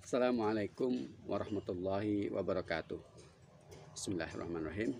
Assalamualaikum warahmatullahi wabarakatuh. Bismillahirrahmanirrahim.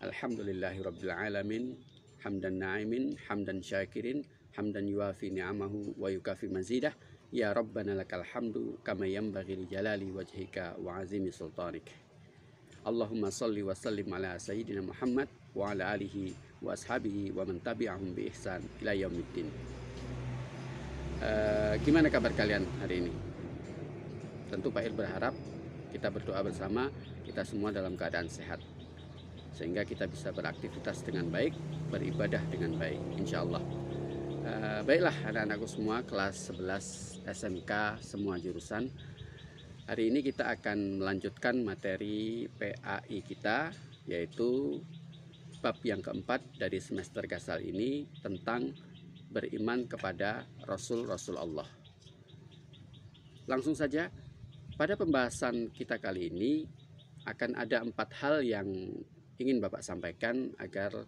Alhamdulillahirabbil alamin, hamdan na'imin, hamdan syakirin, hamdan yuafi ni'amahu wa yukafi mazidah. Ya Rabbana lakal hamdu kama yanbaghi li jalali wajhika wa azimi sultanik. Allahumma salli wa sallim ala sayyidina Muhammad wa ala alihi wa ashabihi wa man tabi'ahum bi ihsan ila yaumiddin. Gimana kabar kalian hari ini? Tentu Pak Ir berharap kita berdoa bersama, kita semua dalam keadaan sehat, sehingga kita bisa beraktivitas dengan baik, beribadah dengan baik, insya Allah. Baiklah anak-anakku semua, kelas 11 SMK semua jurusan. Hari ini kita akan melanjutkan materi PAI kita, yaitu bab yang keempat dari semester Gasal ini tentang beriman kepada Rasul-Rasul Allah. Langsung saja. Pada pembahasan kita kali ini akan ada 4 hal yang ingin Bapak sampaikan agar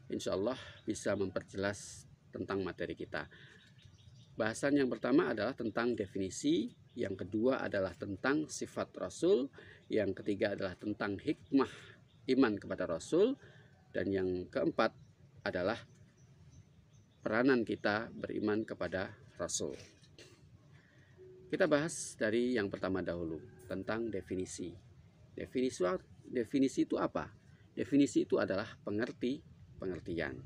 insya Allah bisa memperjelas tentang materi kita. Bahasan yang pertama adalah tentang definisi, yang kedua adalah tentang sifat Rasul, yang ketiga adalah tentang hikmah iman kepada Rasul, dan yang keempat adalah peranan kita beriman kepada Rasul. Kita bahas dari yang pertama dahulu, tentang definisi. Definisi itu apa? Definisi itu adalah pengertian.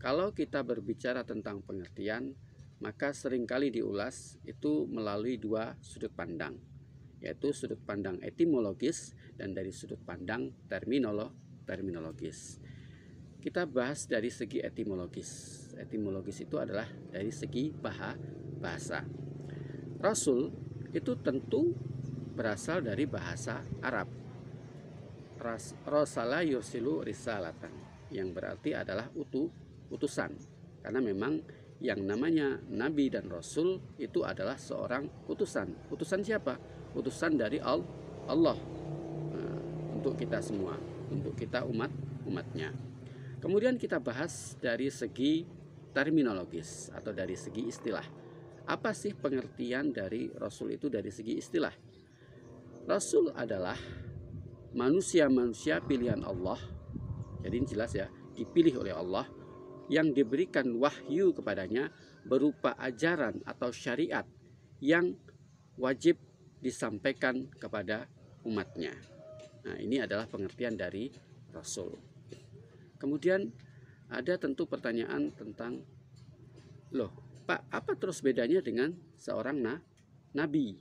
Kalau kita berbicara tentang pengertian, maka seringkali diulas itu melalui 2 sudut pandang, yaitu sudut pandang etimologis dan dari sudut pandang terminologis. Kita bahas dari segi etimologis. Etimologis itu adalah dari segi bahasa. Rasul itu tentu berasal dari bahasa Arab. Rasala yursilu risalatan, yang berarti adalah utusan. Karena memang yang namanya Nabi dan Rasul itu adalah seorang utusan. Utusan siapa? Utusan dari Allah untuk kita semua, untuk kita umatnya. Kemudian kita bahas dari segi terminologis atau dari segi istilah. Apa sih pengertian dari Rasul itu dari segi istilah? Rasul adalah manusia-manusia pilihan Allah. Jadi ini jelas ya, dipilih oleh Allah, yang diberikan wahyu kepadanya berupa ajaran atau syariat yang wajib disampaikan kepada umatnya. Nah, ini adalah pengertian dari Rasul. Kemudian ada tentu pertanyaan tentang, Pak, apa terus bedanya dengan seorang nabi?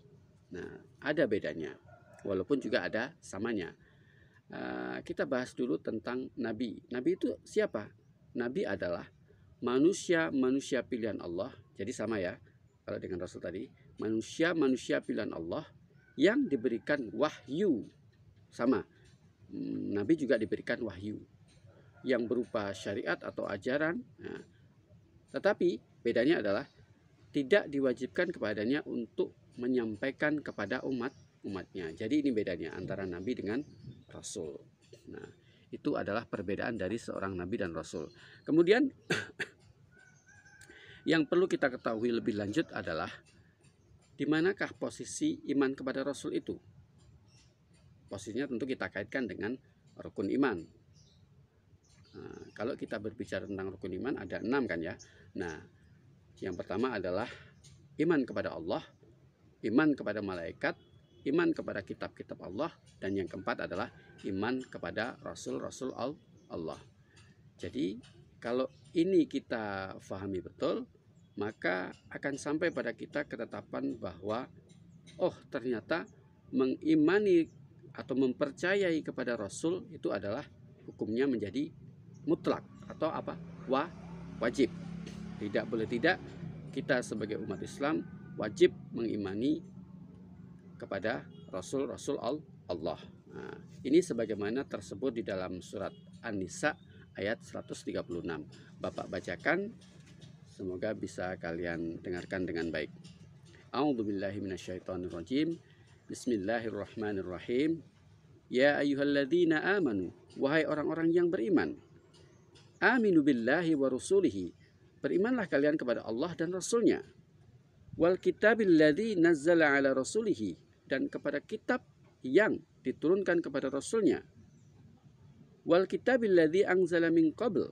Nah, ada bedanya, walaupun juga ada samanya. Kita bahas dulu tentang nabi. Nabi itu siapa? Nabi adalah manusia pilihan Allah. Jadi sama ya, kalau dengan Rasul tadi, manusia pilihan Allah yang diberikan wahyu. Sama, Nabi juga diberikan wahyu yang berupa syariat atau ajaran. Nah, tetapi bedanya adalah tidak diwajibkan kepadanya untuk menyampaikan kepada umatnya. Jadi ini bedanya antara Nabi dengan Rasul. Nah, itu adalah perbedaan dari seorang Nabi dan Rasul. Kemudian yang perlu kita ketahui lebih lanjut adalah di manakah posisi iman kepada Rasul itu. Posisinya tentu kita kaitkan dengan rukun iman. Nah, kalau kita berbicara tentang rukun iman ada 6 kan ya. Nah, yang pertama adalah iman kepada Allah, iman kepada malaikat, iman kepada kitab-kitab Allah, dan yang keempat adalah iman kepada Rasul-Rasul Allah. Jadi kalau ini kita fahami betul, maka akan sampai pada kita ketetapan bahwa ternyata mengimani atau mempercayai kepada Rasul itu adalah hukumnya menjadi mutlak atau wajib. Tidak boleh tidak, kita sebagai umat Islam wajib mengimani kepada Rasul-Rasul Allah. Nah, ini sebagaimana tersebut di dalam surat An-Nisa ayat 136. Bapak bacakan, semoga bisa kalian dengarkan dengan baik. A'udzubillahi minasyaitonirrajim. Bismillahirrahmanirrahim. Ya ayyuhalladzina amanu, wahai orang-orang yang beriman. Aminu billahi wa rusulihi, berimanlah kalian kepada Allah dan Rasulnya. Wal kitabil ladzi nazzala ala rasulihi, dan kepada kitab yang diturunkan kepada Rasulnya. Wal kitabil ladzi anzala min qabl,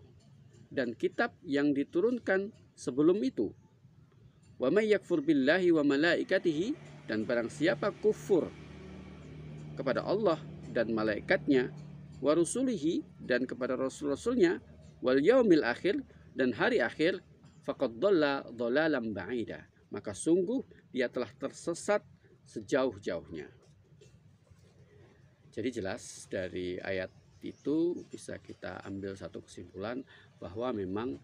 dan kitab yang diturunkan sebelum itu. Wa may yakfur billahi wa malaikatihi, dan barang siapa kufur kepada Allah dan malaikatnya, wa rusulihi, dan kepada rasul-rasulnya, wal yaumil akhir, dan hari akhir, faqad dhalla dhalalan ba'ida, maka sungguh dia telah tersesat sejauh-jauhnya. Jadi jelas dari ayat itu bisa kita ambil satu kesimpulan bahwa memang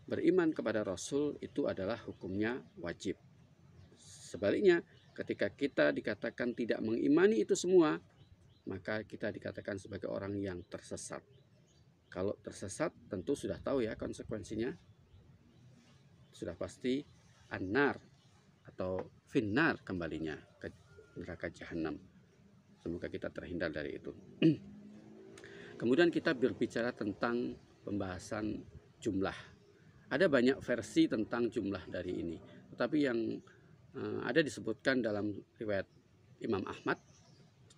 beriman kepada Rasul itu adalah hukumnya wajib. Sebaliknya, ketika kita dikatakan tidak mengimani itu semua, maka kita dikatakan sebagai orang yang tersesat. Kalau tersesat tentu sudah tahu ya konsekuensinya. Sudah pasti an-nar atau finnar kembalinya ke neraka jahanam. Semoga kita terhindar dari itu. Kemudian kita berbicara tentang pembahasan jumlah. Ada banyak versi tentang jumlah dari ini. Tetapi yang ada disebutkan dalam riwayat Imam Ahmad,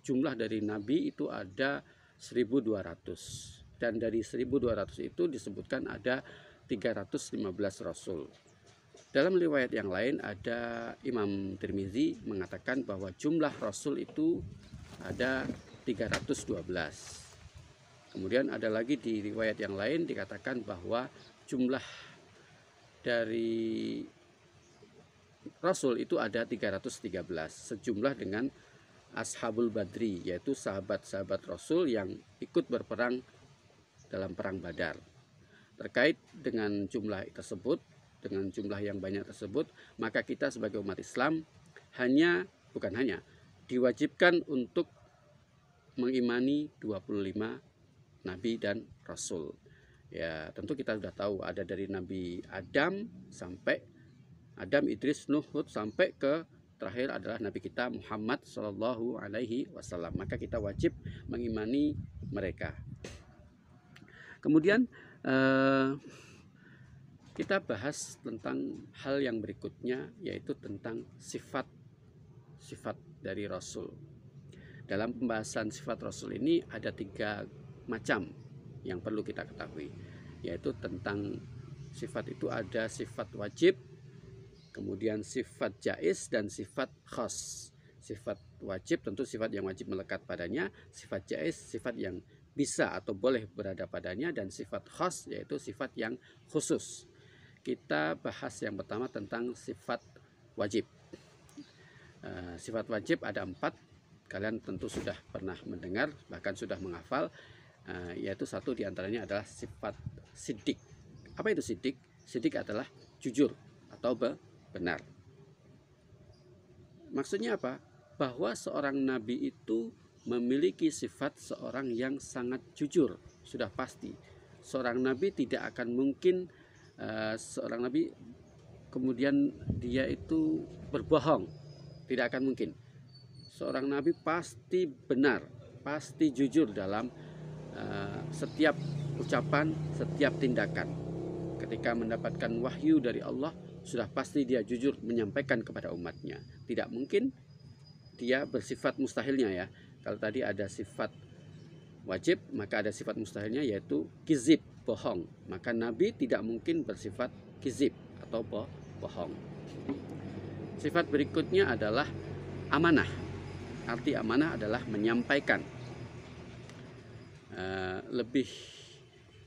jumlah dari Nabi itu ada 1200. Dan dari 1200 itu disebutkan ada 315 Rasul. Dalam riwayat yang lain ada Imam Tirmizi mengatakan bahwa jumlah Rasul itu ada 312. Kemudian ada lagi di riwayat yang lain dikatakan bahwa jumlah dari Rasul itu ada 313, sejumlah dengan Ashabul Badri, yaitu sahabat-sahabat Rasul yang ikut berperang dalam perang Badar. Terkait dengan jumlah tersebut, dengan jumlah yang banyak tersebut, maka kita sebagai umat Islam bukan hanya diwajibkan untuk mengimani 25 Nabi dan Rasul. Ya, tentu kita sudah tahu ada dari Nabi Adam sampai Adam, Idris, Nuh, Hud, sampai ke terakhir adalah Nabi kita Muhammad Shallallahu Alaihi Wasallam. Maka kita wajib mengimani mereka. Kemudian kita bahas tentang hal yang berikutnya, yaitu tentang sifat dari Rasul. Dalam pembahasan sifat Rasul ini ada 3 macam yang perlu kita ketahui, yaitu tentang sifat itu ada sifat wajib, kemudian sifat jaiz, dan sifat khas. Sifat wajib tentu sifat yang wajib melekat padanya, sifat jaiz sifat yang bisa atau boleh berada padanya, dan sifat khas yaitu sifat yang khusus. Kita bahas yang pertama tentang sifat wajib. Sifat wajib ada 4. Kalian tentu sudah pernah mendengar, bahkan sudah menghafal, yaitu satu diantaranya adalah sifat siddiq. Apa itu siddiq? Siddiq adalah jujur atau benar. Maksudnya apa? Bahwa seorang nabi itu memiliki sifat seorang yang sangat jujur. Sudah pasti seorang nabi tidak akan mungkin seorang nabi kemudian dia itu berbohong. Tidak akan mungkin. Seorang nabi pasti benar, pasti jujur dalam setiap ucapan, setiap tindakan. Ketika mendapatkan wahyu dari Allah, sudah pasti dia jujur menyampaikan kepada umatnya. Tidak mungkin dia bersifat mustahilnya ya. Kalau tadi ada sifat wajib, maka ada sifat mustahilnya yaitu kizib, bohong. Maka Nabi tidak mungkin bersifat kizib atau bohong. Sifat berikutnya adalah amanah. Arti amanah adalah menyampaikan. Lebih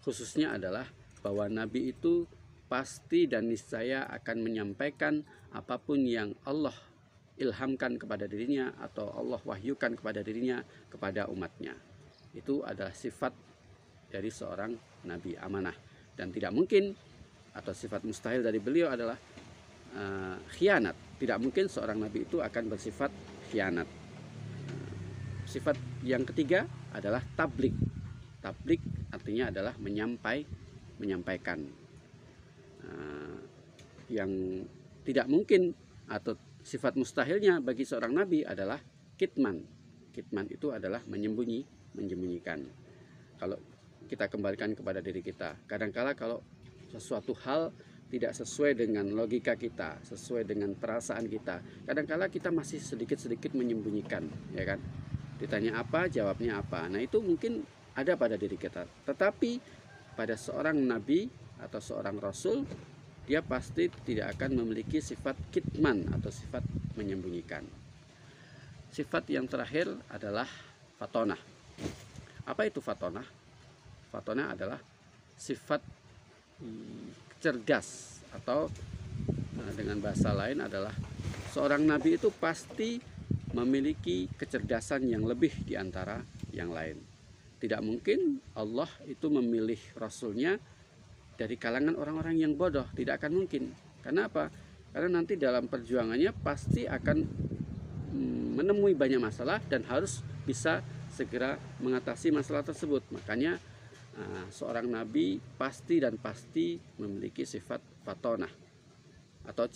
khususnya adalah bahwa Nabi itu pasti dan niscaya akan menyampaikan apapun yang Allah ilhamkan kepada dirinya atau Allah wahyukan kepada dirinya kepada umatnya. Itu adalah sifat dari seorang Nabi, amanah. Dan tidak mungkin atau sifat mustahil dari beliau adalah khianat. Tidak mungkin seorang nabi itu akan bersifat khianat. Sifat yang ketiga adalah tablik. Tablik artinya adalah menyampaikan. Yang tidak mungkin atau sifat mustahilnya bagi seorang nabi adalah kitman. Kitman itu adalah menyembunyikan. Kalau kita kembalikan kepada diri kita, kadangkala kalau sesuatu hal tidak sesuai dengan logika kita, sesuai dengan perasaan kita, kadangkala kita masih sedikit-sedikit menyembunyikan, ya kan? Ditanya apa, jawabnya apa. Nah, itu mungkin ada pada diri kita. Tetapi pada seorang nabi atau seorang rasul, dia pasti tidak akan memiliki sifat kitman atau sifat menyembunyikan. Sifat yang terakhir adalah fatonah. Apa itu fatonah? Fatonah adalah sifat cerdas, atau dengan bahasa lain adalah seorang nabi itu pasti memiliki kecerdasan yang lebih di antara yang lain. Tidak mungkin Allah itu memilih rasulnya dari kalangan orang-orang yang bodoh, tidak akan mungkin. Karena apa? Karena nanti dalam perjuangannya pasti akan menemui banyak masalah dan harus bisa segera mengatasi masalah tersebut. Makanya seorang nabi pasti memiliki sifat fatonah atau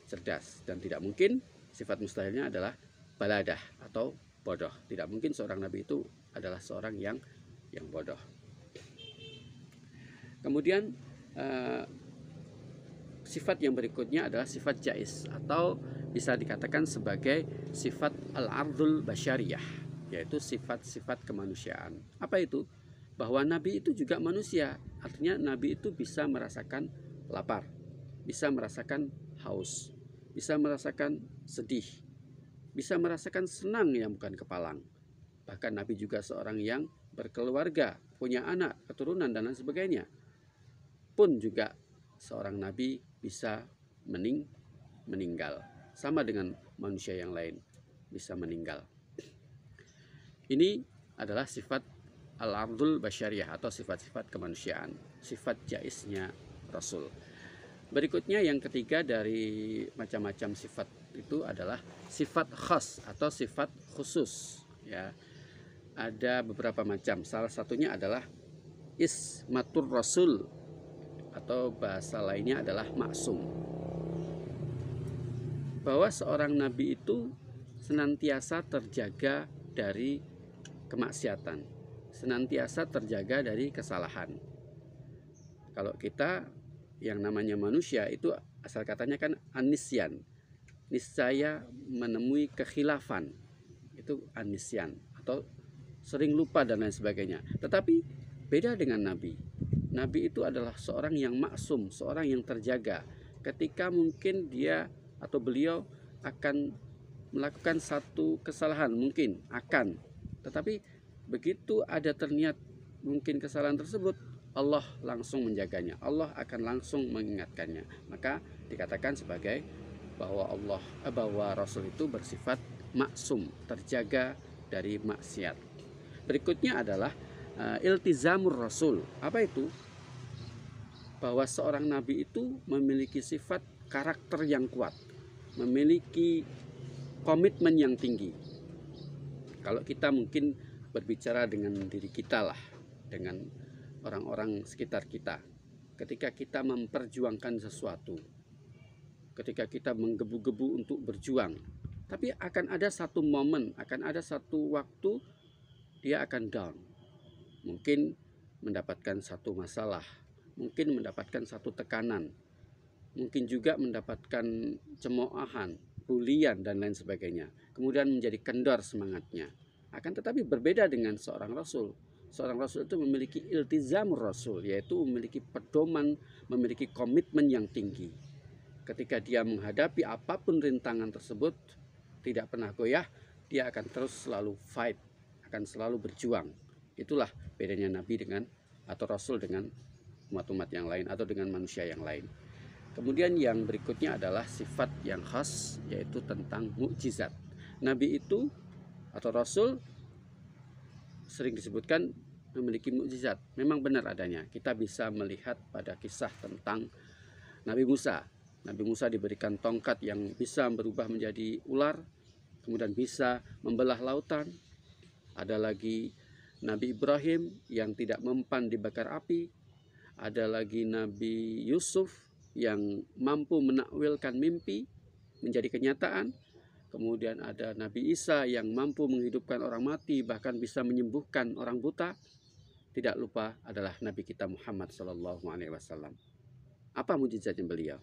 cerdas, dan tidak mungkin sifat mustahilnya adalah baladah atau bodoh. Tidak mungkin seorang nabi itu adalah seorang yang bodoh. Kemudian sifat yang berikutnya adalah sifat jais, atau bisa dikatakan sebagai sifat al-ardul basyariyah, yaitu sifat-sifat kemanusiaan. Apa itu? Bahwa nabi itu juga manusia. Artinya nabi itu bisa merasakan lapar, bisa merasakan haus, bisa merasakan sedih, bisa merasakan senang yang bukan kepalang. Bahkan nabi juga seorang yang berkeluarga, punya anak, keturunan, dan lain sebagainya. Pun juga seorang nabi bisa meninggal, sama dengan manusia yang lain bisa meninggal. Ini adalah sifat al-ardul basyariyah atau sifat-sifat kemanusiaan, sifat jaisnya rasul. Berikutnya yang ketiga dari macam-macam sifat itu adalah sifat khas atau sifat khusus, ya. Ada beberapa macam. Salah satunya adalah ismatur rasul, atau bahasa lainnya adalah maksum. Bahwa seorang nabi itu senantiasa terjaga dari kemaksiatan, senantiasa terjaga dari kesalahan. Kalau kita yang namanya manusia itu asal katanya kan anisyan, niscaya menemui kekhilafan, itu anisyan atau sering lupa dan lain sebagainya. Tetapi beda dengan nabi. Nabi itu adalah seorang yang maksum, seorang yang terjaga. Ketika mungkin dia atau beliau akan melakukan satu kesalahan, mungkin akan. Tetapi begitu ada terniat mungkin kesalahan tersebut, Allah langsung menjaganya. Allah akan langsung mengingatkannya. Maka dikatakan sebagai bahwa Rasul itu bersifat maksum, terjaga dari maksiat. Berikutnya adalah iltizamur rasul. Apa itu? Bahwa seorang nabi itu memiliki sifat karakter yang kuat, memiliki komitmen yang tinggi. Kalau kita mungkin berbicara dengan diri kita lah, dengan orang-orang sekitar kita, ketika kita memperjuangkan sesuatu, ketika kita menggebu-gebu untuk berjuang, tapi akan ada satu momen, akan ada satu waktu dia akan down. Mungkin mendapatkan satu masalah, mungkin mendapatkan satu tekanan, mungkin juga mendapatkan cemoohan, bulian, dan lain sebagainya. Kemudian menjadi kendor semangatnya. Akan tetapi berbeda dengan seorang rasul. Seorang rasul itu memiliki iltizam rasul, yaitu memiliki pedoman, memiliki komitmen yang tinggi. Ketika dia menghadapi apapun rintangan tersebut, tidak pernah goyah, dia akan terus selalu fight, akan selalu berjuang. Itulah bedanya nabi dengan atau rasul dengan umat-umat yang lain atau dengan manusia yang lain. Kemudian yang berikutnya adalah sifat yang khas, yaitu tentang mukjizat. Nabi itu atau rasul sering disebutkan memiliki mukjizat. Memang benar adanya. Kita bisa melihat pada kisah tentang Nabi Musa. Nabi Musa diberikan tongkat yang bisa berubah menjadi ular, kemudian bisa membelah lautan. Ada lagi Nabi Ibrahim yang tidak mempan dibakar api. Ada lagi Nabi Yusuf yang mampu menakwilkan mimpi menjadi kenyataan. Kemudian ada Nabi Isa yang mampu menghidupkan orang mati, bahkan bisa menyembuhkan orang buta. Tidak lupa adalah Nabi kita Muhammad SAW. Apa mujizatnya beliau?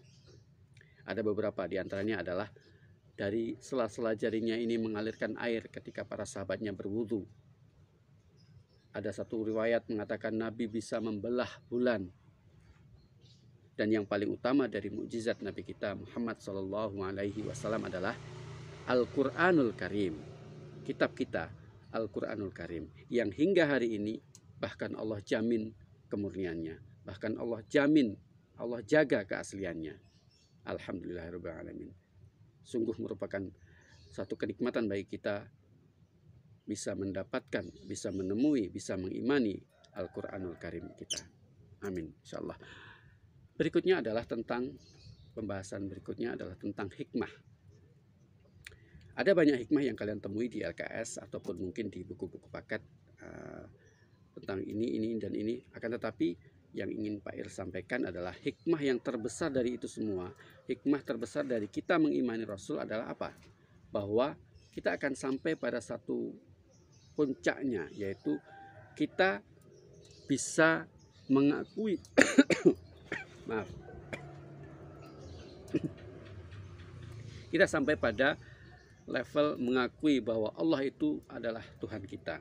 Ada beberapa, di antaranya adalah dari sela-sela jarinya ini mengalirkan air ketika para sahabatnya berwudu. Ada satu riwayat mengatakan Nabi bisa membelah bulan. Dan yang paling utama dari mukjizat Nabi kita Muhammad SAW adalah Al-Quranul Karim. Kitab kita Al-Quranul Karim, yang hingga hari ini bahkan Allah jamin kemurniannya, bahkan Allah jamin, Allah jaga keasliannya. Alhamdulillahirrahmanirrahim. Sungguh merupakan satu kenikmatan bagi kita bisa mendapatkan, bisa menemui, bisa mengimani Al-Quranul Karim kita. Amin, insyaallah. Berikutnya adalah tentang pembahasan berikutnya adalah tentang hikmah. Ada banyak hikmah yang kalian temui di LKS ataupun mungkin di buku-buku paket tentang ini dan ini. Akan tetapi yang ingin Pak Ir sampaikan adalah hikmah yang terbesar dari itu semua. Hikmah terbesar dari kita mengimani Rasul adalah apa? Bahwa kita akan sampai pada satu puncaknya, yaitu kita bisa mengakui maaf. Kita sampai pada level mengakui bahwa Allah itu adalah Tuhan kita.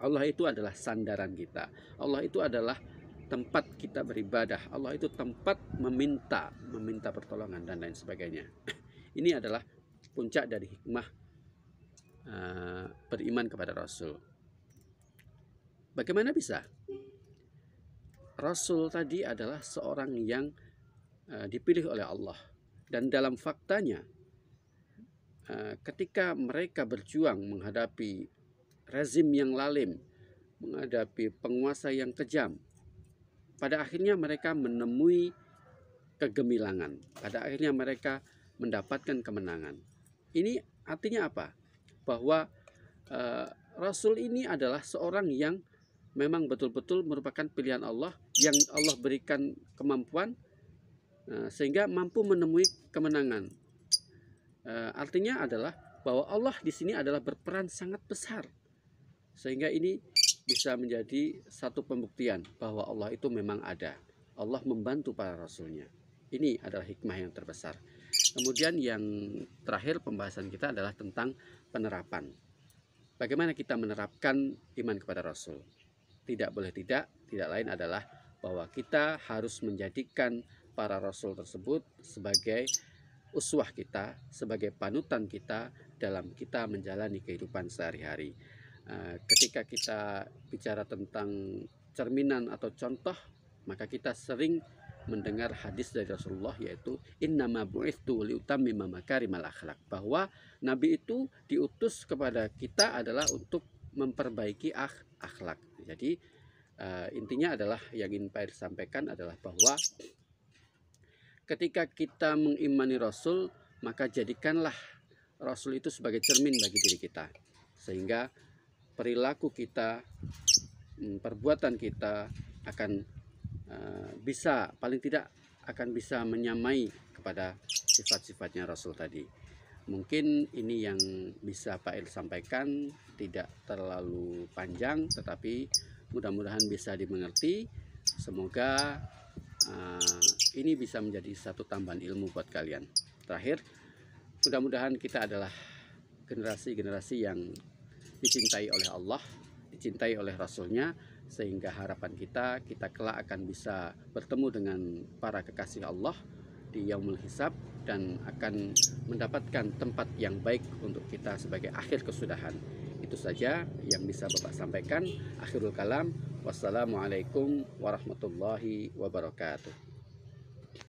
Allah itu adalah sandaran kita. Allah itu adalah tempat kita beribadah. Allah itu tempat meminta pertolongan dan lain sebagainya. Ini adalah puncak dari hikmah beriman kepada Rasul. Bagaimana bisa? Rasul tadi adalah seorang yang dipilih oleh Allah. Dan dalam faktanya, ketika mereka berjuang menghadapi rezim yang lalim, menghadapi penguasa yang kejam, pada akhirnya mereka menemui kegemilangan. Pada akhirnya mereka mendapatkan kemenangan. Ini artinya apa? Bahwa Rasul ini adalah seorang yang memang betul-betul merupakan pilihan Allah, yang Allah berikan kemampuan sehingga mampu menemui kemenangan. Artinya adalah bahwa Allah di sini adalah berperan sangat besar, sehingga ini bisa menjadi satu pembuktian bahwa Allah itu memang ada. Allah membantu para rasulnya. Ini adalah hikmah yang terbesar. Kemudian yang terakhir pembahasan kita adalah tentang penerapan. Bagaimana kita menerapkan iman kepada Rasul? Tidak boleh tidak lain adalah bahwa kita harus menjadikan para Rasul tersebut sebagai uswah kita, sebagai panutan kita dalam kita menjalani kehidupan sehari-hari. Ketika kita bicara tentang cerminan atau contoh, maka kita sering mendengar hadis dari Rasulullah, yaitu innama bu'itsu liutammima makarimal akhlak, bahwa Nabi itu diutus kepada kita adalah untuk memperbaiki akhlak. Jadi intinya adalah yang ingin Pak Ir sampaikan adalah bahwa ketika kita mengimani Rasul, maka jadikanlah Rasul itu sebagai cermin bagi diri kita, sehingga perilaku kita, perbuatan kita akan bisa, paling tidak akan bisa menyamai kepada sifat-sifatnya Rasul tadi. Mungkin ini yang bisa Pak Ir sampaikan, tidak terlalu panjang, tetapi mudah-mudahan bisa dimengerti. Semoga ini bisa menjadi satu tambahan ilmu buat kalian. Terakhir, mudah-mudahan kita adalah generasi-generasi yang dicintai oleh Allah, dicintai oleh Rasulnya, sehingga harapan kita kelak akan bisa bertemu dengan para kekasih Allah di Yaumul Hisab dan akan mendapatkan tempat yang baik untuk kita sebagai akhir kesudahan. Itu saja yang bisa Bapak sampaikan. Akhirul kalam, wassalamualaikum warahmatullahi wabarakatuh.